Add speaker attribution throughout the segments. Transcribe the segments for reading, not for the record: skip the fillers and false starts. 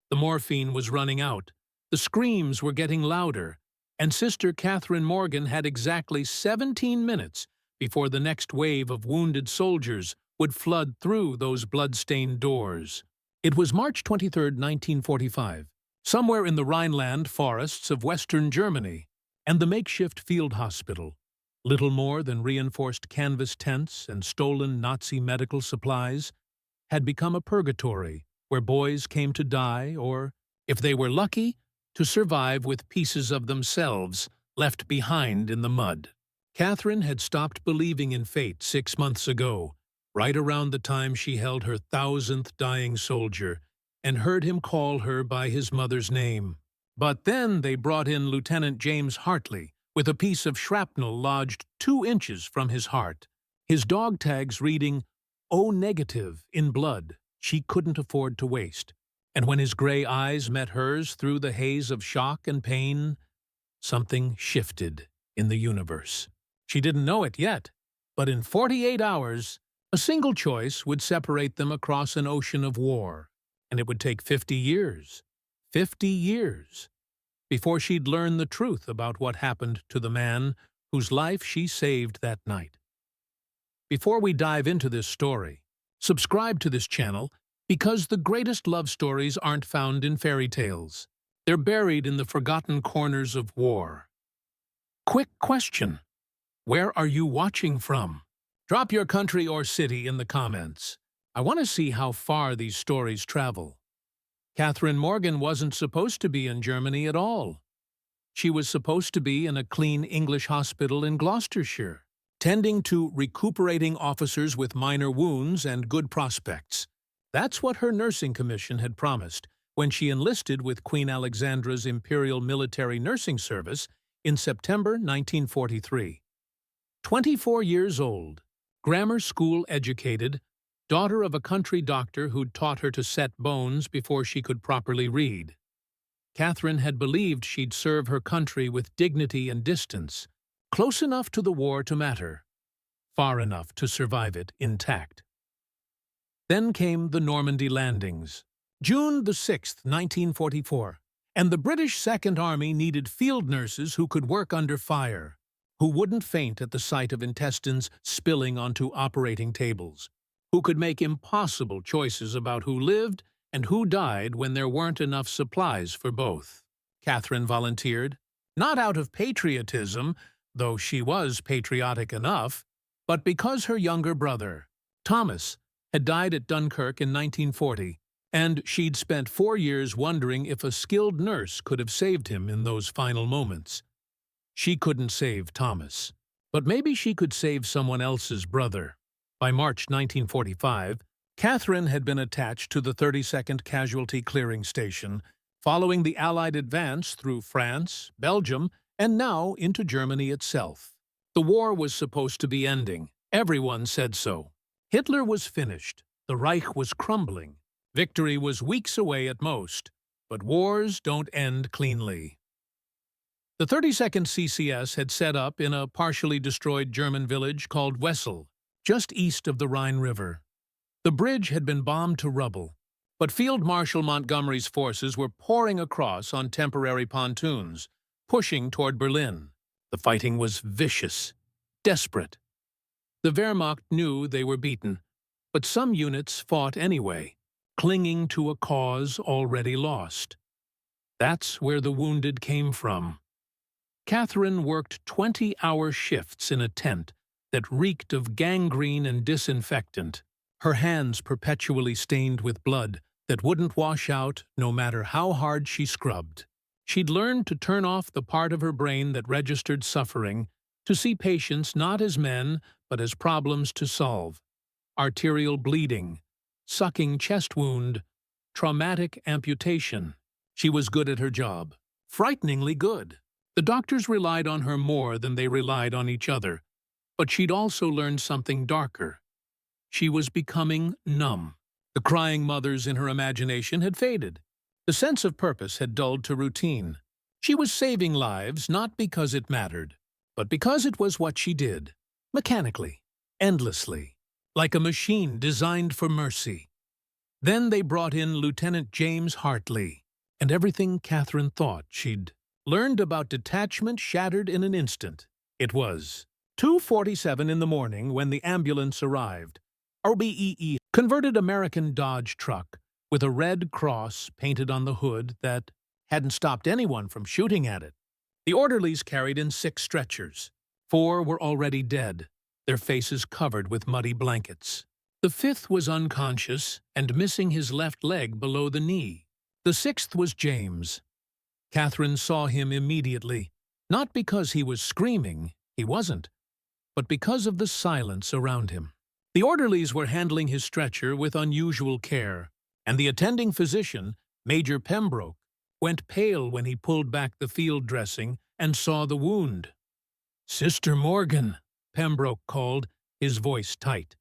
Speaker 1: The morphine was running out. The screams were getting louder, and Sister Catherine Morgan had exactly 17 minutes before the next wave of wounded soldiers would flood through those blood-stained doors. It was March 23, 1945, somewhere in the Rhineland forests of western Germany, and the makeshift field hospital, little more than reinforced canvas tents and stolen Nazi medical supplies, had become a purgatory where boys came to die or, if they were lucky, to survive with pieces of themselves left behind in the mud. Catherine had stopped believing in fate 6 months ago, right around the time she held her 1,000th dying soldier and heard him call her by his mother's name. But then they brought in Lieutenant James Hartley with a piece of shrapnel lodged 2 inches from his heart, his dog tags reading, "O negative," in blood she couldn't afford to waste. And when his gray eyes met hers through the haze of shock and pain, something shifted in the universe. She didn't know it yet, but in 48 hours, a single choice would separate them across an ocean of war, and it would take 50 years, before she'd learn the truth about what happened to the man whose life she saved that night. Before we dive into this story, subscribe to this channel because the greatest love stories aren't found in fairy tales. They're buried in the forgotten corners of war. Quick question: where are you watching from? Drop your country or city in the comments. I want to see how far these stories travel. Catherine Morgan wasn't supposed to be in Germany at all. She was supposed to be in a clean English hospital in Gloucestershire, tending to recuperating officers with minor wounds and good prospects. That's what her nursing commission had promised when she enlisted with Queen Alexandra's Imperial Military Nursing Service in September 1943. 24 years old, grammar school educated, daughter of a country doctor who'd taught her to set bones before she could properly read. Catherine had believed she'd serve her country with dignity and distance, close enough to the war to matter, far enough to survive it intact. Then came the Normandy landings, June the 6th, 1944, and the British Second Army needed field nurses who could work under fire, who wouldn't faint at the sight of intestines spilling onto operating tables, who could make impossible choices about who lived and who died when there weren't enough supplies for both. Catherine volunteered, not out of patriotism, though she was patriotic enough, but because her younger brother, Thomas, had died at Dunkirk in 1940, and she'd spent 4 years wondering if a skilled nurse could have saved him in those final moments. She couldn't save Thomas, but maybe she could save someone else's brother. By March 1945, Catherine had been attached to the 32nd Casualty Clearing Station, following the Allied advance through France, Belgium, and now into Germany itself. The war was supposed to be ending. Everyone said so. Hitler was finished. The Reich was crumbling. Victory was weeks away at most. But wars don't end cleanly. The 32nd CCS had set up in a partially destroyed German village called Wessel, just east of the Rhine River. The bridge had been bombed to rubble, but Field Marshal Montgomery's forces were pouring across on temporary pontoons, pushing toward Berlin. The fighting was vicious, desperate. The Wehrmacht knew they were beaten, but some units fought anyway, clinging to a cause already lost. That's where the wounded came from. Catherine worked 20-hour shifts in a tent that reeked of gangrene and disinfectant, her hands perpetually stained with blood that wouldn't wash out no matter how hard she scrubbed. She'd learned to turn off the part of her brain that registered suffering, to see patients not as men, but as problems to solve. Arterial bleeding, sucking chest wound, traumatic amputation. She was good at her job, frighteningly good. The doctors relied on her more than they relied on each other, but she'd also learned something darker. She was becoming numb. The crying mothers in her imagination had faded. The sense of purpose had dulled to routine. She was saving lives not because it mattered, but because it was what she did, mechanically, endlessly, like a machine designed for mercy. Then they brought in Lieutenant James Hartley, and everything Catherine thought she'd learned about detachment shattered in an instant. It was 2:47 in the morning when the ambulance arrived. RBEE converted American Dodge truck with a red cross painted on the hood that hadn't stopped anyone from shooting at it. The orderlies carried in 6 stretchers. 4 were already dead, their faces covered with muddy blankets. The 5th was unconscious and missing his left leg below the knee. The 6th was James. Catherine saw him immediately, not because he was screaming, he wasn't, but because of the silence around him. The orderlies were handling his stretcher with unusual care, and the attending physician, Major Pembroke, went pale when he pulled back the field dressing and saw the wound. "Sister Morgan," Pembroke called, his voice tight.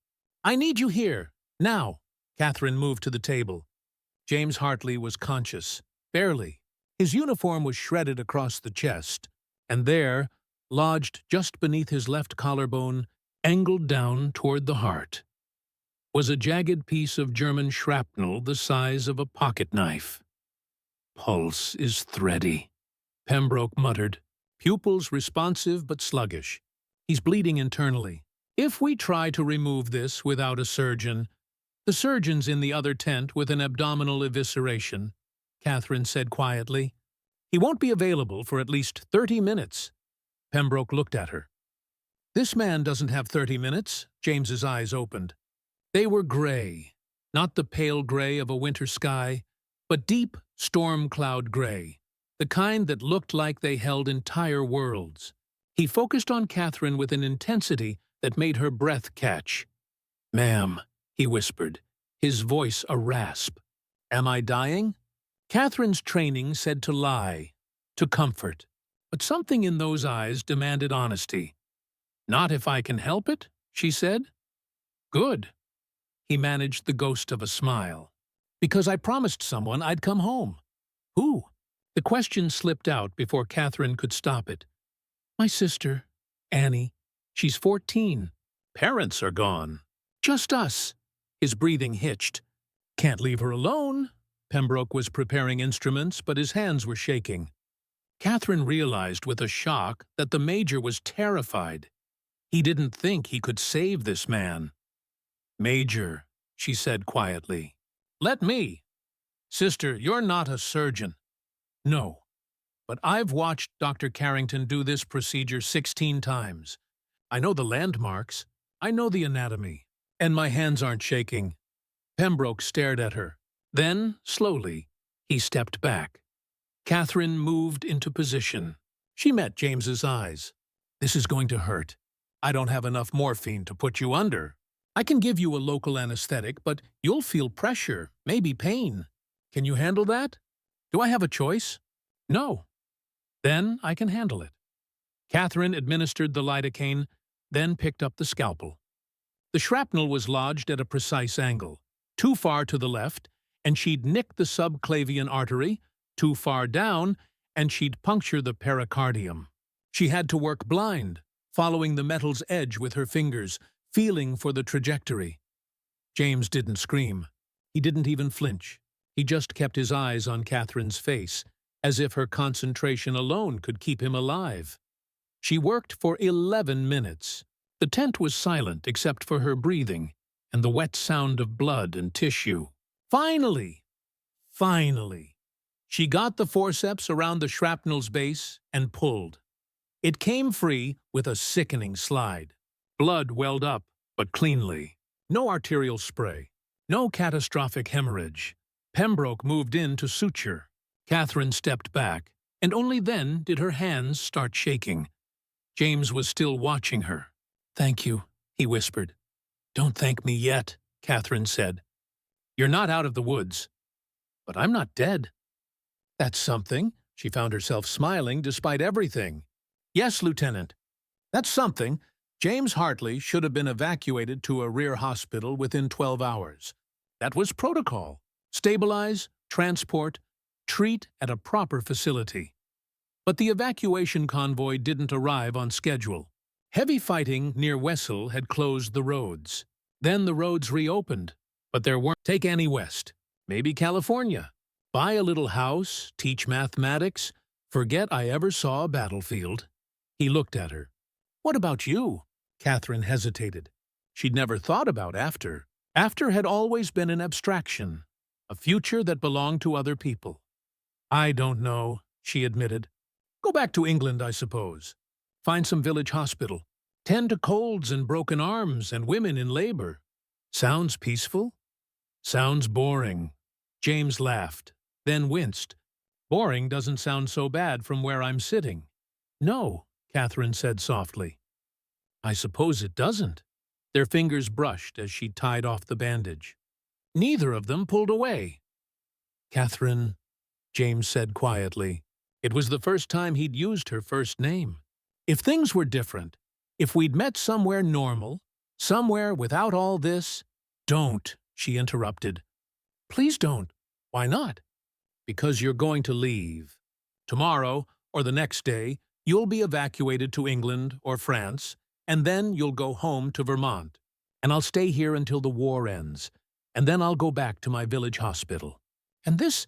Speaker 1: "I need you here, now." Catherine moved to the table. James Hartley was conscious, barely. His uniform was shredded across the chest, and there, lodged just beneath his left collarbone, angled down toward the heart, was a jagged piece of German shrapnel the size of a pocket knife. "Pulse is thready," Pembroke muttered, pupils responsive but sluggish. "He's bleeding internally. If we try to remove this without a surgeon—" "The surgeon's in the other tent with an abdominal evisceration," Catherine said quietly. "He won't be available for at least 30 minutes. Pembroke looked at her. "This man doesn't have 30 minutes, James's eyes opened. They were gray, not the pale gray of a winter sky, but deep storm cloud gray, the kind that looked like they held entire worlds. He focused on Catherine with an intensity that made her breath catch. "Ma'am," he whispered, his voice a rasp. "Am I dying?" Catherine's training said to lie, to comfort, but something in those eyes demanded honesty. "Not if I can help it," she said. "Good." He managed the ghost of a smile. "Because I promised someone I'd come home." "Who?" The question slipped out before Catherine could stop it. "My sister, Annie. She's 14. Parents are gone. Just us." His breathing hitched. "Can't leave her alone." Pembroke was preparing instruments, but his hands were shaking. Catherine realized with a shock that the Major was terrified. He didn't think he could save this man. "Major," she said quietly. "Let me." "Sister, you're not a surgeon." "No, but I've watched Dr. Carrington do this procedure 16 times. I know the landmarks, I know the anatomy, and my hands aren't shaking." Pembroke stared at her. Then, slowly, he stepped back. Catherine moved into position. She met James's eyes. "This is going to hurt. I don't have enough morphine to put you under. I can give you a local anesthetic, but you'll feel pressure, maybe pain. Can you handle that? Do I have a choice?" "No." "Then I can handle it." Catherine administered the lidocaine, then picked up the scalpel. The shrapnel was lodged at a precise angle, too far to the left, and she'd nick the subclavian artery, too far down, and she'd puncture the pericardium. She had to work blind, following the metal's edge with her fingers, feeling for the trajectory. James didn't scream. He didn't even flinch. He just kept his eyes on Catherine's face, as if her concentration alone could keep him alive. She worked for 11 minutes. The tent was silent except for her breathing and the wet sound of blood and tissue. Finally, she got the forceps around the shrapnel's base and pulled. It came free with a sickening slide. Blood welled up, but cleanly. No arterial spray. No catastrophic hemorrhage. Pembroke moved in to suture. Catherine stepped back, and only then did her hands start shaking. James was still watching her. "Thank you," he whispered. "Don't thank me yet," Catherine said. "You're not out of the woods." "But I'm not dead." "That's something." She found herself smiling despite everything. "Yes, Lieutenant. That's something. James Hartley should have been evacuated to a rear hospital within 12 hours. That was protocol. Stabilize, transport, treat at a proper facility. But the evacuation convoy didn't arrive on schedule. Heavy fighting near Wessel had closed the roads. Then the roads reopened, But there weren't. Take Annie West, maybe California. Buy a little house, teach mathematics, forget I ever saw a battlefield. He looked at her. What about you? Catherine hesitated. She'd never thought about after. After had always been an abstraction, a future that belonged to other people. I don't know, she admitted. Go back to England, I suppose. Find some village hospital. Tend to colds and broken arms and women in labor. Sounds peaceful? Sounds boring. James laughed, then winced. Boring doesn't sound so bad from where I'm sitting. No, Catherine said softly. I suppose it doesn't. Their fingers brushed as she tied off the bandage. Neither of them pulled away. Catherine, James said quietly. It was the first time he'd used her first name. If things were different, if we'd met somewhere normal, somewhere without all this— Don't, she interrupted. Please don't. Why not? Because you're going to leave. Tomorrow, or the next day, you'll be evacuated to England or France, and then you'll go home to Vermont. And I'll stay here until the war ends, and then I'll go back to my village hospital. And this—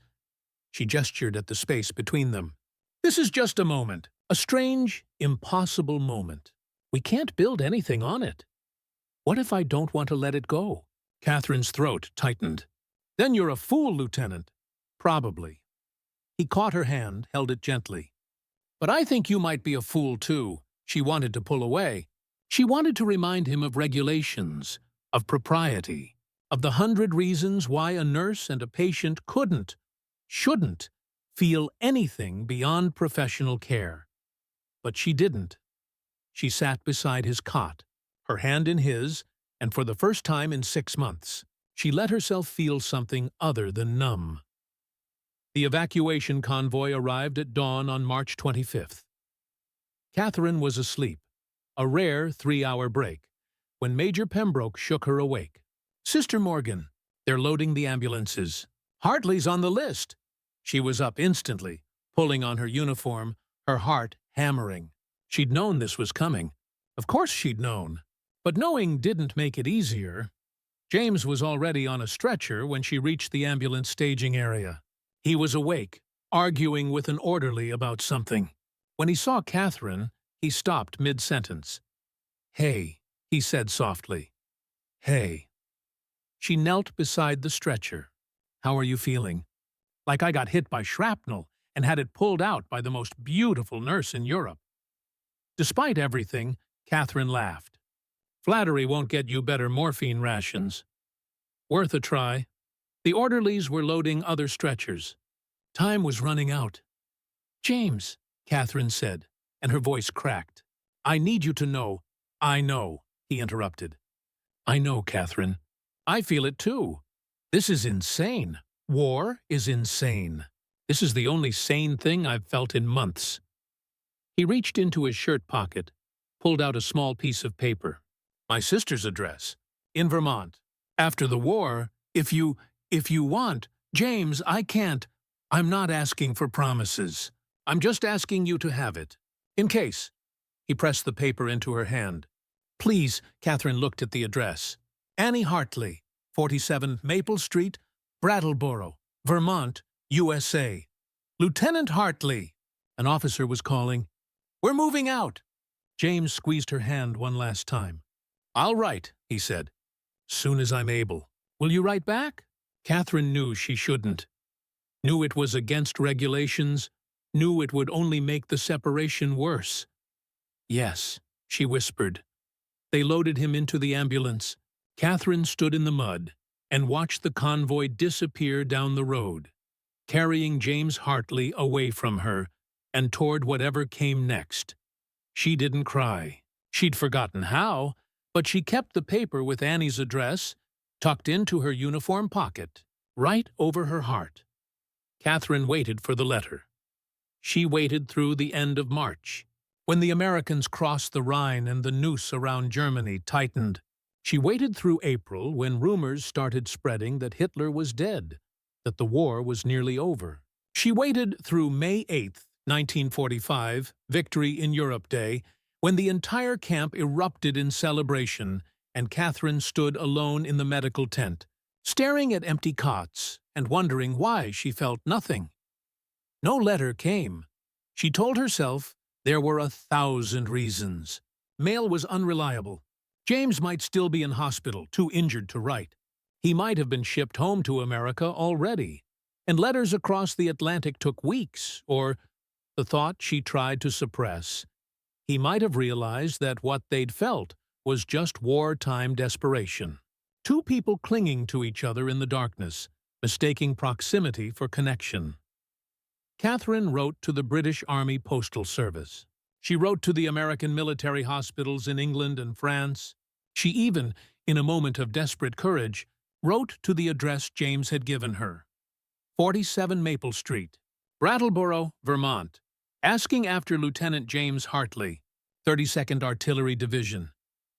Speaker 1: She gestured at the space between them. This is just a moment, a strange, impossible moment. We can't build anything on it. What if I don't want to let it go? Catherine's throat tightened. Then you're a fool, Lieutenant. Probably. He caught her hand, held it gently. But I think you might be a fool, too. She wanted to pull away. She wanted to remind him of regulations, of propriety, of the 100 reasons why a nurse and a patient shouldn't, feel anything beyond professional care. But she didn't. She sat beside his cot, her hand in his, and for the first time in 6 months, she let herself feel something other than numb. The evacuation convoy arrived at dawn on March 25th. Catherine was asleep, a rare 3-hour break, when Major Pembroke shook her awake. Sister Morgan, they're loading the ambulances. Hartley's on the list. She was up instantly, pulling on her uniform, her heart hammering. She'd known this was coming. Of course she'd known. But knowing didn't make it easier. James was already on a stretcher when she reached the ambulance staging area. He was awake, arguing with an orderly about something. When he saw Catherine, he stopped mid-sentence. Hey, he said softly. Hey. She knelt beside the stretcher. How are you feeling? Like I got hit by shrapnel and had it pulled out by the most beautiful nurse in Europe. Despite everything, Catherine laughed. Flattery won't get you better morphine rations. Worth a try. The orderlies were loading other stretchers. Time was running out. James, Catherine said, and her voice cracked. I need you to know. I know, he interrupted. I know, Catherine. I feel it too. This is insane. War is insane. This is the only sane thing I've felt in months. He reached into his shirt pocket, pulled out a small piece of paper. My sister's address. In Vermont. After the war, if you want, James, I can't. I'm not asking for promises. I'm just asking you to have it. In case. He pressed the paper into her hand. Please, Catherine looked at the address. Annie Hartley, 47 Maple Street, Brattleboro, Vermont, USA. Lieutenant Hartley. An officer was calling. We're moving out. James squeezed her hand one last time. I'll write, he said. Soon as I'm able. Will you write back? Catherine knew she shouldn't. Knew it was against regulations. Knew it would only make the separation worse. Yes, she whispered. They loaded him into the ambulance. Catherine stood in the mud and watched the convoy disappear down the road, carrying James Hartley away from her and toward whatever came next. She didn't cry. She'd forgotten how, but she kept the paper with Annie's address tucked into her uniform pocket, right over her heart. Catherine waited for the letter. She waited through the end of March, when the Americans crossed the Rhine and the noose around Germany tightened. She waited through April, when rumors started spreading that Hitler was dead, that the war was nearly over. She waited through May 8th, 1945, Victory in Europe Day, when the entire camp erupted in celebration and Catherine stood alone in the medical tent, staring at empty cots and wondering why she felt nothing. No letter came. She told herself there were 1,000 reasons. Mail was unreliable. James might still be in hospital, too injured to write. He might have been shipped home to America already. And letters across the Atlantic took weeks, or, the thought she tried to suppress, he might have realized that what they'd felt was just wartime desperation. Two people clinging to each other in the darkness, mistaking proximity for connection. Catherine wrote to the British Army Postal Service. She wrote to the American military hospitals in England and France. She even, in a moment of desperate courage, wrote to the address James had given her, 47 Maple Street, Brattleboro, Vermont, asking after Lieutenant James Hartley, 32nd Artillery Division.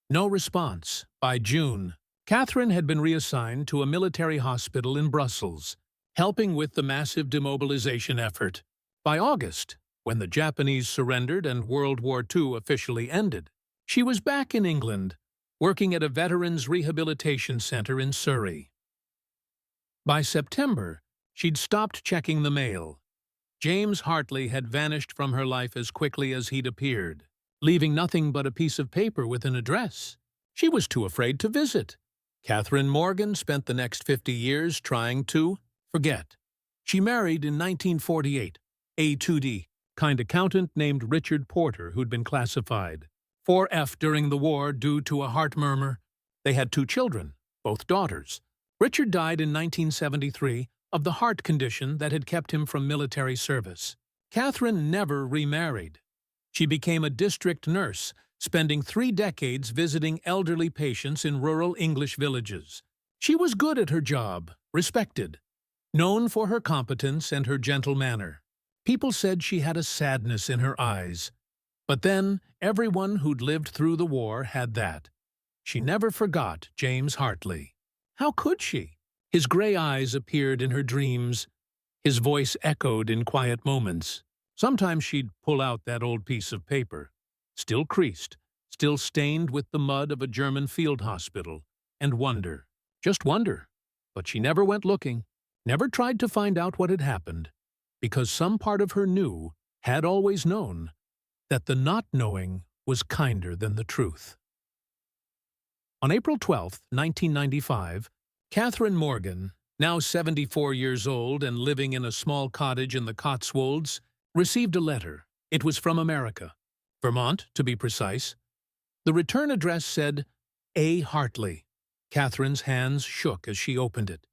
Speaker 1: No response. By June, Catherine had been reassigned to a military hospital in Brussels, helping with the massive demobilization effort. By August, when the Japanese surrendered and World War II officially ended, she was back in England, working at a veterans rehabilitation center in Surrey. By September, she'd stopped checking the mail. James Hartley had vanished from her life as quickly as he'd appeared, leaving nothing but a piece of paper with an address. She was too afraid to visit. Catherine Morgan spent the next 50 years trying to forget. She married in 1948, a 2D kind accountant named Richard Porter who'd been classified 4F during the war due to a heart murmur. They had 2 children, both daughters. Richard died in 1973 of the heart condition that had kept him from military service. Catherine never remarried. She became a district nurse, spending 3 decades visiting elderly patients in rural English villages. She was good at her job, respected, known for her competence and her gentle manner. People said she had a sadness in her eyes. But then, everyone who'd lived through the war had that. She never forgot James Hartley. How could she? His gray eyes appeared in her dreams. His voice echoed in quiet moments. Sometimes she'd pull out that old piece of paper, still creased, still stained with the mud of a German field hospital, and wonder, just wonder. But she never went looking, never tried to find out what had happened, because some part of her knew, had always known, that the not knowing was kinder than the truth. On April 12, 1995, Catherine Morgan, now 74 years old and living in a small cottage in the Cotswolds, received a letter. It was from America, Vermont, to be precise. The return address said, A. Hartley. Catherine's hands shook as she opened it.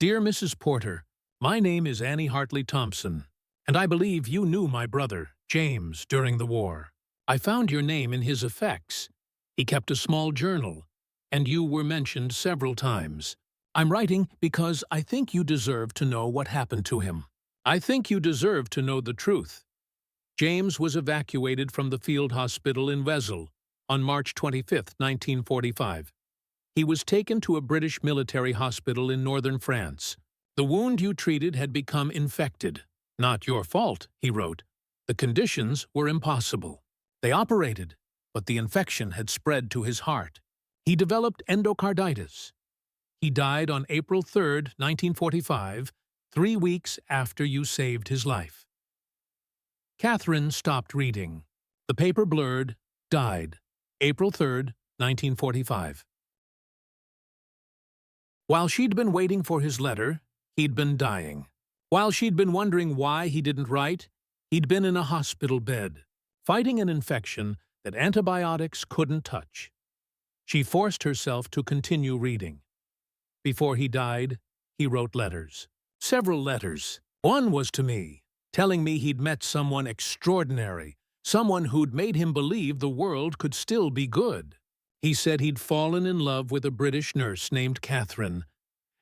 Speaker 1: Dear Mrs. Porter, my name is Annie Hartley Thompson, and I believe you knew my brother, James, during the war. I found your name in his effects. He kept a small journal, and you were mentioned several times. I'm writing because I think you deserve to know what happened to him. I think you deserve to know the truth. James was evacuated from the field hospital in Wesel on March 25, 1945. He was taken to a British military hospital in northern France. The wound you treated had become infected. Not your fault, he wrote. The conditions were impossible. They operated, but the infection had spread to his heart. He developed endocarditis. He died on April 3, 1945, 3 weeks after you saved his life. Catherine stopped reading. The paper blurred, died, April 3, 1945. While she'd been waiting for his letter, he'd been dying. While she'd been wondering why he didn't write, he'd been in a hospital bed, fighting an infection that antibiotics couldn't touch. She forced herself to continue reading. Before he died, he wrote letters. Several letters. One was to me, telling me he'd met someone extraordinary, someone who'd made him believe the world could still be good. He said he'd fallen in love with a British nurse named Catherine,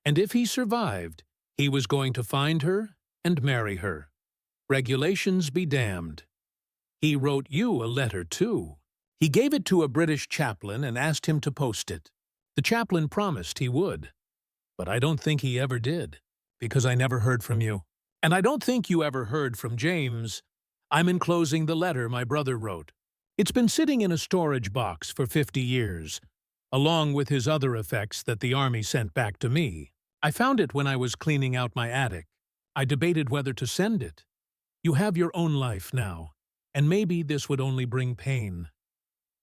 Speaker 1: and if he survived, he was going to find her and marry her. Regulations be damned. He wrote you a letter, too. He gave it to a British chaplain and asked him to post it. The chaplain promised he would. But I don't think he ever did, because I never heard from you. And I don't think you ever heard from James. I'm enclosing the letter my brother wrote. It's been sitting in a storage box for 50 years, along with his other effects that the Army sent back to me. I found it when I was cleaning out my attic. I debated whether to send it. You have your own life now, and maybe this would only bring pain.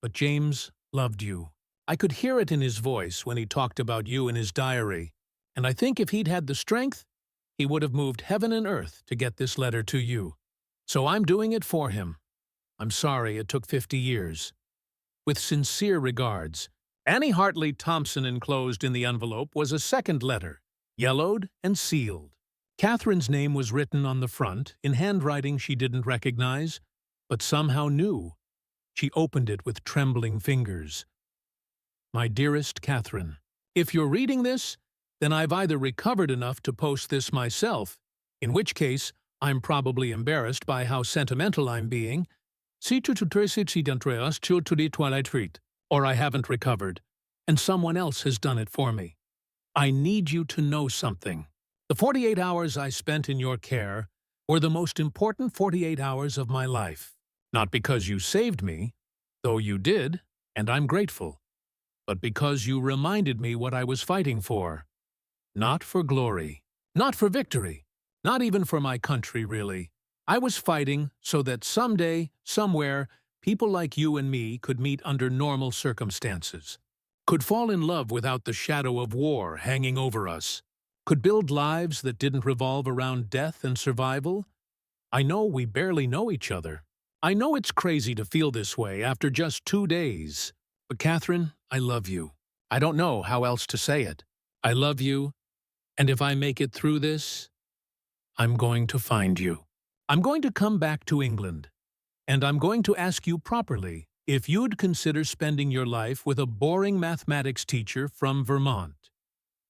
Speaker 1: But James loved you. I could hear it in his voice when he talked about you in his diary, and I think if he'd had the strength, he would have moved heaven and earth to get this letter to you. So I'm doing it for him. I'm sorry it took 50 years. With sincere regards, Annie Hartley Thompson. Enclosed in the envelope was a second letter, yellowed and sealed. Catherine's name was written on the front in handwriting she didn't recognize, but somehow knew. She opened it with trembling fingers. My dearest Catherine, if you're reading this, then I've either recovered enough to post this myself, in which case I'm probably embarrassed by how sentimental I'm being, or I haven't recovered, and someone else has done it for me. I need you to know something. The 48 hours I spent in your care were the most important 48 hours of my life. Not because you saved me, though you did, and I'm grateful, but because you reminded me what I was fighting for. Not for glory, not for victory, not even for my country, really. I was fighting so that someday, somewhere, people like you and me could meet under normal circumstances, could fall in love without the shadow of war hanging over us, could build lives that didn't revolve around death and survival. I know we barely know each other. I know it's crazy to feel this way after just 2 days. But Catherine, I love you. I don't know how else to say it. I love you, and if I make it through this, I'm going to find you. I'm going to come back to England, and I'm going to ask you properly if you'd consider spending your life with a boring mathematics teacher from Vermont.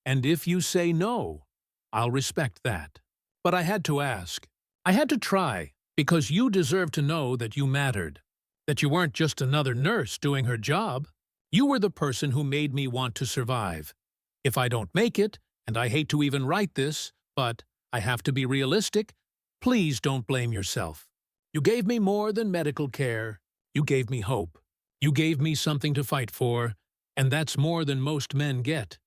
Speaker 1: And if you say no, I'll respect that. But I had to ask. I had to try, because you deserve to know that you mattered, that you weren't just another nurse doing her job. You were the person who made me want to survive. If I don't make it, and I hate to even write this, but I have to be realistic, please don't blame yourself. You gave me more than medical care. You gave me hope. You gave me something to fight for, and that's more than most men get.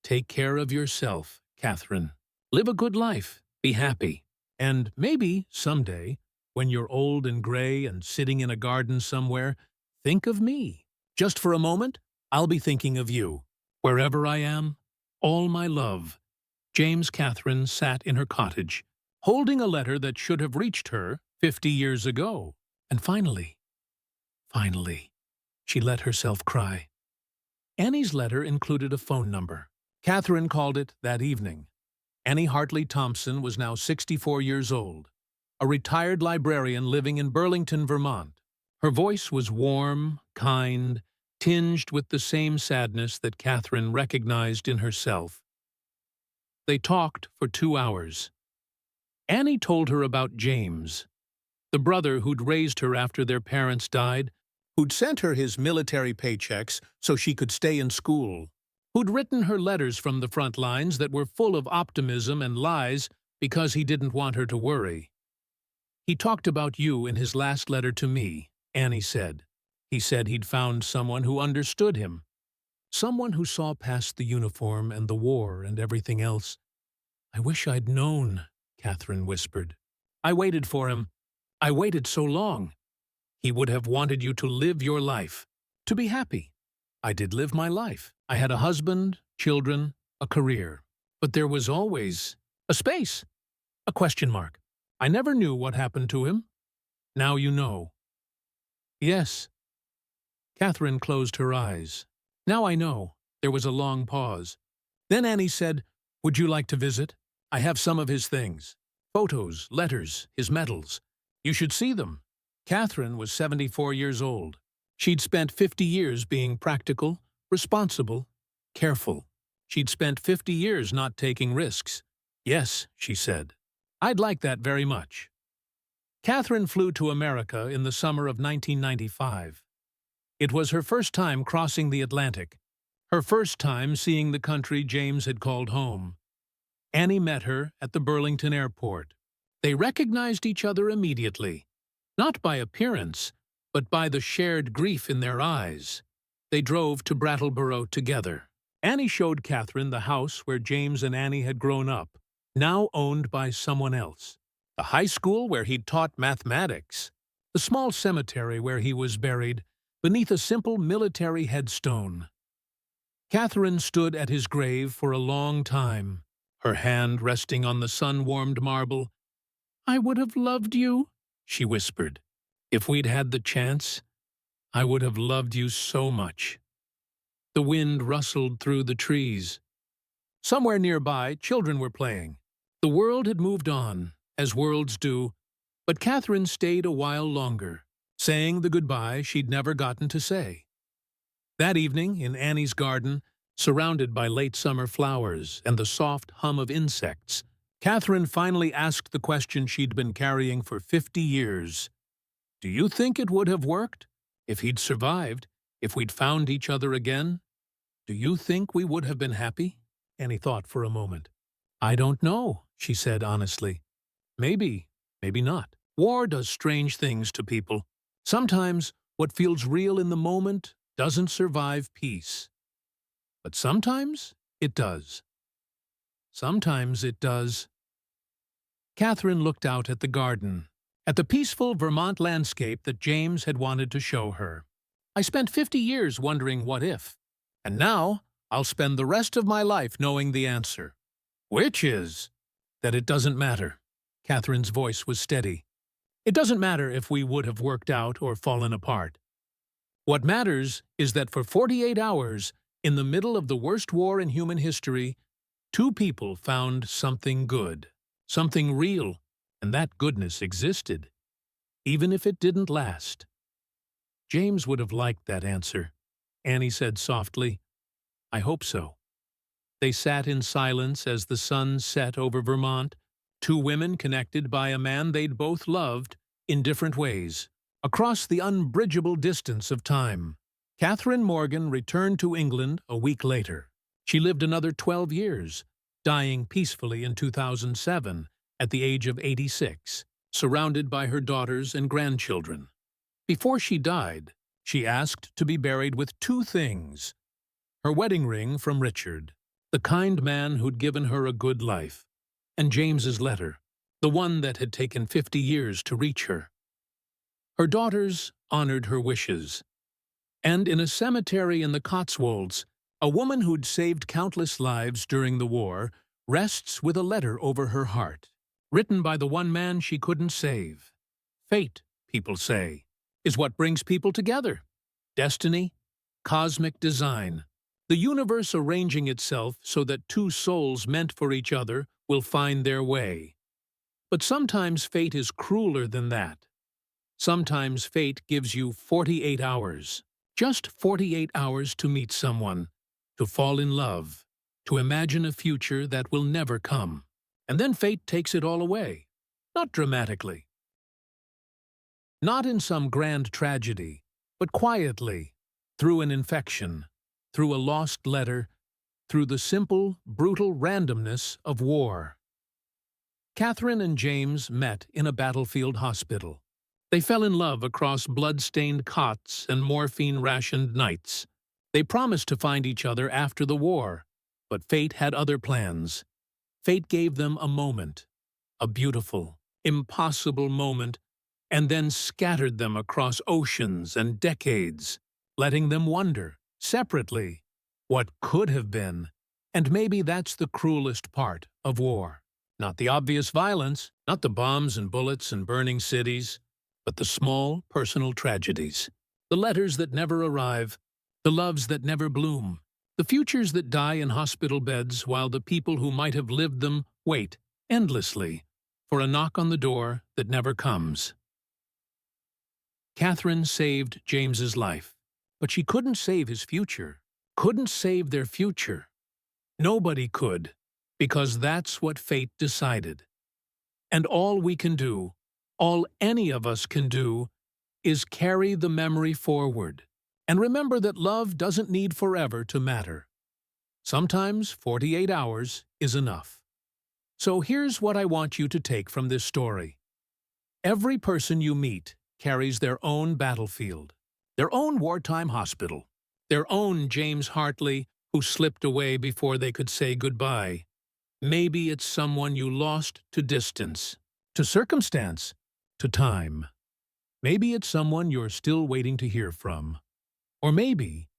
Speaker 1: Take care of yourself, Catherine. Live a good life. Be happy. And maybe, someday, when you're old and gray and sitting in a garden somewhere, think of me. Just for a moment, I'll be thinking of you. Wherever I am, all my love. James. Catherine sat in her cottage, holding a letter that should have reached her 50 years ago. And finally, she let herself cry. Annie's letter included a phone number. Catherine called it that evening. Annie Hartley Thompson was now 64 years old, a retired librarian living in Burlington, Vermont. Her voice was warm, kind, tinged with the same sadness that Catherine recognized in herself. They talked for 2 hours. Annie told her about James, the brother who'd raised her after their parents died, who'd sent her his military paychecks so she could stay in school, who'd written her letters from the front lines that were full of optimism and lies because he didn't want her to worry. He talked about you in his last letter to me, Annie said. He said he'd found someone who understood him, someone who saw past the uniform and the war and everything else. I wish I'd known, Catherine whispered. I waited for him. I waited so long. He would have wanted you to live your life, to be happy. I did live my life. I had a husband, children, a career. But there was always a space, a question mark. I never knew what happened to him. Now you know. Yes. Catherine closed her eyes. Now I know. There was a long pause. Then Annie said, would you like to visit? I have some of his things. Photos, letters, his medals. You should see them. Catherine was 74 years old. She'd spent 50 years being practical, responsible, careful. She'd spent 50 years not taking risks. Yes, she said. I'd like that very much. Catherine flew to America in the summer of 1995. It was her first time crossing the Atlantic, her first time seeing the country James had called home. Annie met her at the Burlington airport. They recognized each other immediately, not by appearance, but by the shared grief in their eyes. They drove to Brattleboro together. Annie showed Catherine the house where James and Annie had grown up, now owned by someone else. The high school where he'd taught mathematics. The small cemetery where he was buried, beneath a simple military headstone. Catherine stood at his grave for a long time, her hand resting on the sun-warmed marble. "I would have loved you," she whispered. "If we'd had the chance, I would have loved you so much." The wind rustled through the trees. Somewhere nearby, children were playing. The world had moved on, as worlds do, but Catherine stayed a while longer, saying the goodbye she'd never gotten to say. That evening, in Annie's garden, surrounded by late summer flowers and the soft hum of insects, Catherine finally asked the question she'd been carrying for 50 years. "Do you think it would have worked? If he'd survived, if we'd found each other again? Do you think we would have been happy?" Annie thought for a moment. "I don't know," she said honestly. Maybe not. War does strange things to people. Sometimes what feels real in the moment doesn't survive peace. But sometimes it does. Sometimes it does. Catherine looked out at the garden, at the peaceful Vermont landscape that James had wanted to show her. "I spent 50 years wondering what if, and now I'll spend the rest of my life knowing the answer. Which is that it doesn't matter." Catherine's voice was steady. "It doesn't matter if we would have worked out or fallen apart. What matters is that for 48 hours, in the middle of the worst war in human history, two people found something good, something real, and that goodness existed, even if it didn't last." James would have liked that answer, Annie said softly. "I hope so." They sat in silence as the sun set over Vermont, two women connected by a man they'd both loved in different ways, across the unbridgeable distance of time. Catherine Morgan returned to England a week later. She lived another 12 years, dying peacefully in 2007 at the age of 86, surrounded by her daughters and grandchildren. Before she died, she asked to be buried with two things: her wedding ring from Richard, the kind man who'd given her a good life, and James's letter, the one that had taken 50 years to reach her. Her daughters honored her wishes. And in a cemetery in the Cotswolds, a woman who'd saved countless lives during the war rests with a letter over her heart, written by the one man she couldn't save. Fate, people say, is what brings people together. Destiny, cosmic design, the universe arranging itself so that two souls meant for each other will find their way. But sometimes fate is crueler than that. Sometimes fate gives you 48 hours, just 48 hours to meet someone, to fall in love, to imagine a future that will never come. And then fate takes it all away, not dramatically. Not in some grand tragedy, but quietly, through an infection, through a lost letter, through the simple, brutal randomness of war. Catherine and James met in a battlefield hospital. They fell in love across blood-stained cots and morphine-rationed nights. They promised to find each other after the war, but fate had other plans. Fate gave them a moment, a beautiful, impossible moment, and then scattered them across oceans and decades, letting them wonder, separately, what could have been. And maybe that's the cruelest part of war. Not the obvious violence, not the bombs and bullets and burning cities, but the small, personal tragedies. The letters that never arrive, the loves that never bloom, the futures that die in hospital beds while the people who might have lived them wait, endlessly, for a knock on the door that never comes. Catherine saved James's life, but she couldn't save his future, couldn't save their future. Nobody could, because that's what fate decided. And all we can do, all any of us can do, is carry the memory forward and remember that love doesn't need forever to matter. Sometimes 48 hours is enough. So here's what I want you to take from this story. Every person you meet carries their own battlefield, their own wartime hospital, their own James Hartley who slipped away before they could say goodbye. Maybe it's someone you lost to distance, to circumstance, to time. Maybe it's someone you're still waiting to hear from. Or maybe,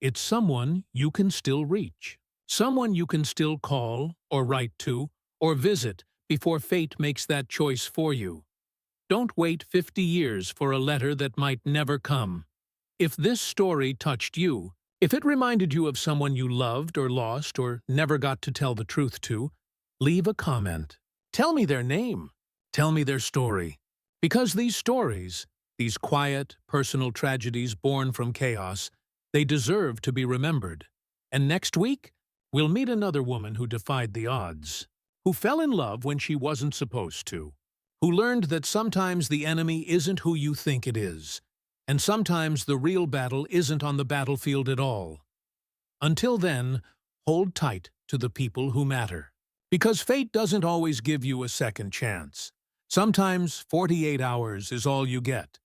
Speaker 1: it's someone you can still reach. Someone you can still call, or write to, or visit before fate makes that choice for you. Don't wait 50 years for a letter that might never come. If this story touched you, if it reminded you of someone you loved or lost or never got to tell the truth to, leave a comment. Tell me their name. Tell me their story. Because these stories, these quiet, personal tragedies born from chaos, they deserve to be remembered. And next week, we'll meet another woman who defied the odds, who fell in love when she wasn't supposed to, who learned that sometimes the enemy isn't who you think it is, and sometimes the real battle isn't on the battlefield at all. Until then, hold tight to the people who matter. Because fate doesn't always give you a second chance. Sometimes 48 hours is all you get.